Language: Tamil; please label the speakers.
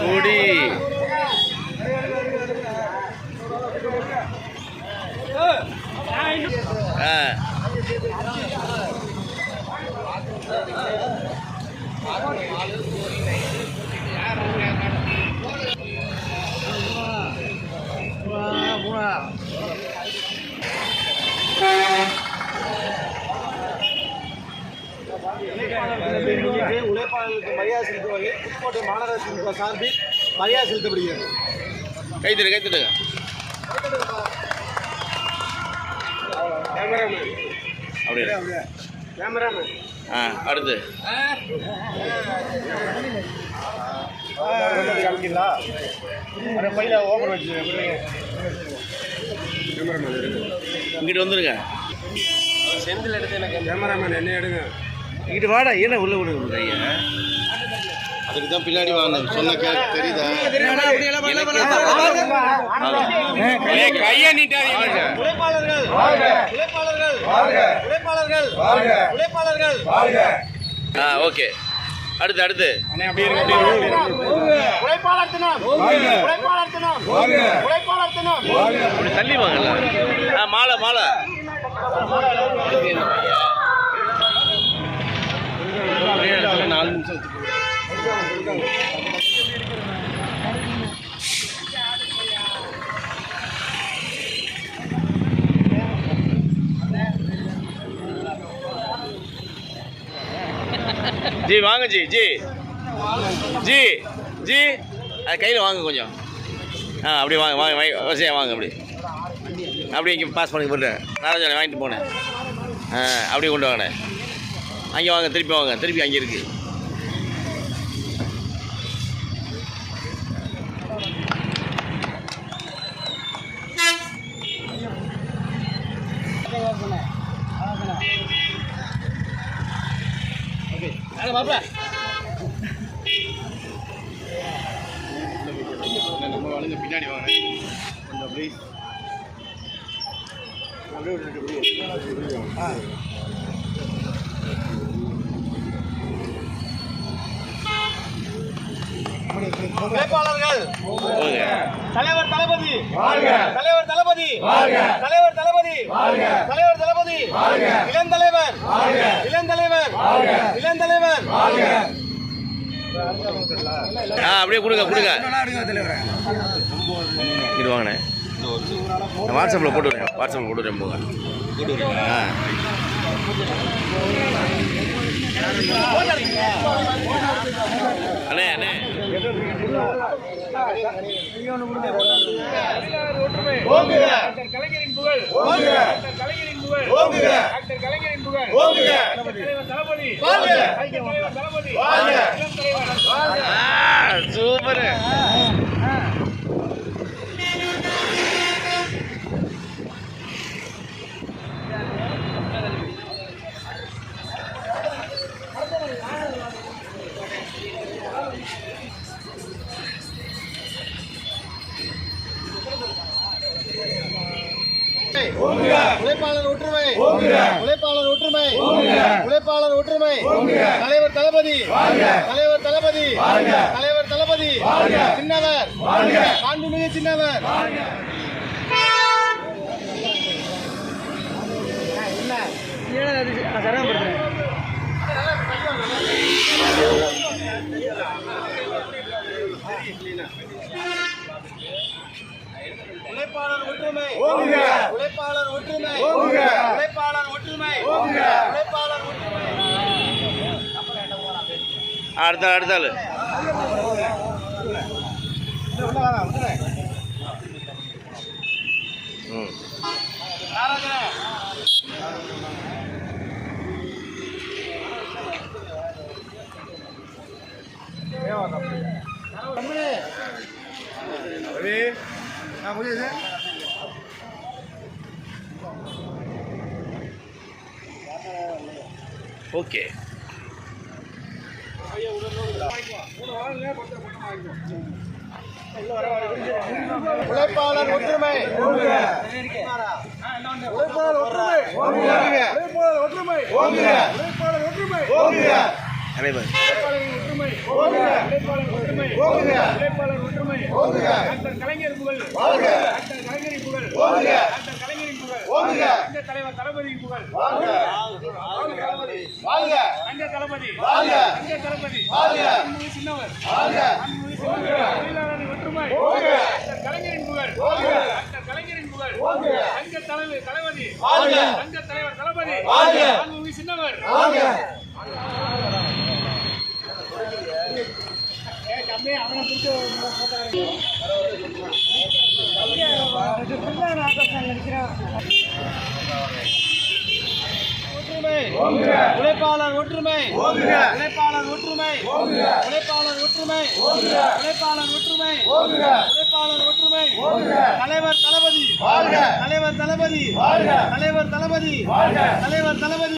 Speaker 1: கூடி
Speaker 2: உழைப்பாளர்களுக்கு மரியாதை செலுத்தும் வகையில் புதுக்கோட்டை மாநகராட்சி சார்பில் மரியாதை செலுத்தப்படுகிறது.
Speaker 1: கைத்தட்டு கைத்தட்டு. அப்படியே
Speaker 2: கேமராமேன்.
Speaker 1: அடுத்து இங்கிட்டு வந்துருங்க.
Speaker 2: செந்தில் எடுத்து எனக்கு கேமராமேன் என்ன எடுங்க.
Speaker 1: இங்கிட்டு வாடா. ஏன்னா உள்ள விடுங்க ஐயா.
Speaker 3: அதுக்கு தான் பின்னாடி வாங்க சொன்ன தெரியுதா?
Speaker 1: கையை நீட்டாதீங்க.
Speaker 2: உழைப்பாளர்கள் உழைப்பாளர்கள் உழைப்பாளர்கள் உழைப்பாளர்கள்.
Speaker 1: ஓகே. அடுத்து அடுத்து
Speaker 2: உழைப்பாளர் தினம் உழைப்பாளர் தினம் உழைப்பாளர் தினம்.
Speaker 1: அப்படி தள்ளி வாங்கல. மாலை மாலை.
Speaker 3: நாலு நிமிஷம்
Speaker 1: ஜி வாங்க ஜி ஜி ஜி ஜி அது கையில் வாங்க கொஞ்சம். அப்படியே வாங்க வாங்க வசதியாக வாங்க. அப்படி இங்கே பாஸ் பண்ணி போட்டேன். நாராஜனை வாங்கிட்டு போனேன். அப்படியே கொண்டு வாங்கண்ணே. அங்கே வாங்க. திருப்பி வாங்க. திருப்பி அங்கே இருக்குது.
Speaker 3: பின்னாடி வாங்க கொஞ்சம் ப்ளீஸ்.
Speaker 2: உழைப்பாளர்கள் தலைவர் தளபதி தலைவர் தளபதி தலைவர் தளபதி தலைவர் தளபதி இளந்தலைவர் இளந்தலைவர் இளந்தலைவர்.
Speaker 1: அப்படியே கொடுங்க கொடுங்க. இது வாங்கண்ணே. வாட்ஸ்அப்பில் போட்டு விடுறேன். வாட்ஸ்அப்பில் போட்டு விடுறேன். போங்க. அண்ணே அண்ணே
Speaker 2: கலைஞரின் புகழ் கலைஞரின் புகழ் கலைஞரின் புகழ் தளபதி தளபதி
Speaker 1: சூப்பர்.
Speaker 2: உழைப்பாளர் ஒற்றுமை உழைப்பாளர் ஒற்றுமை உழைப்பாளர் ஒற்றுமை. தலைவர் தளபதி தலைவர் தளபதி தலைவர் தளபதி சின்னவர் மாண்புமிகு சின்னவர். உழைப்பாளர் ஒற்றுமை உழைப்பாளர் ஒற்றுமை உழைப்பாளர் ஒற்றுமை உழைப்பாளர் ஒற்றுமை.
Speaker 1: அடுத்த அடுத்தாள். ஓகே.
Speaker 2: உழைப்பாளர் ஒற்றுமை உழைப்பாளர் ஒற்றுமை உழைப்பாளர் ஒற்றுமை உழைப்பாளர் ஒற்றுமை
Speaker 1: தலைவர்
Speaker 2: உழைப்பாளர் ஒற்றுமை டாக்டர் கலைஞர் புகழ் டாக்டர் கலைஞரின் புகழ் டாக்டர் கலைஞரின் புகழ் இந்த தலைவர் தளபதியின் புகழ் தங்க தளபதி தங்க தளபதி அன்புமிகு சின்னவர் தொழிலாளரின் ஒற்றுமை டாக்டர் கலைஞரின் புகழ் டாக்டர் கலைஞரின் புகழ் தங்க தலைவர் தளபதி தங்க தலைவர் தளபதி அன்புமிகு சின்னவர் அவனை பிடிச்ச உழைப்பாளர் ஒற்றுமை உழைப்பாளர் ஒற்றுமை உழைப்பாளர் ஒற்றுமை உழைப்பாளர் ஒற்றுமை உழைப்பாளர் ஒற்றுமை தலைவர் தளபதி தலைவர் தளபதி தலைவர் தளபதி தலைவர் தளபதி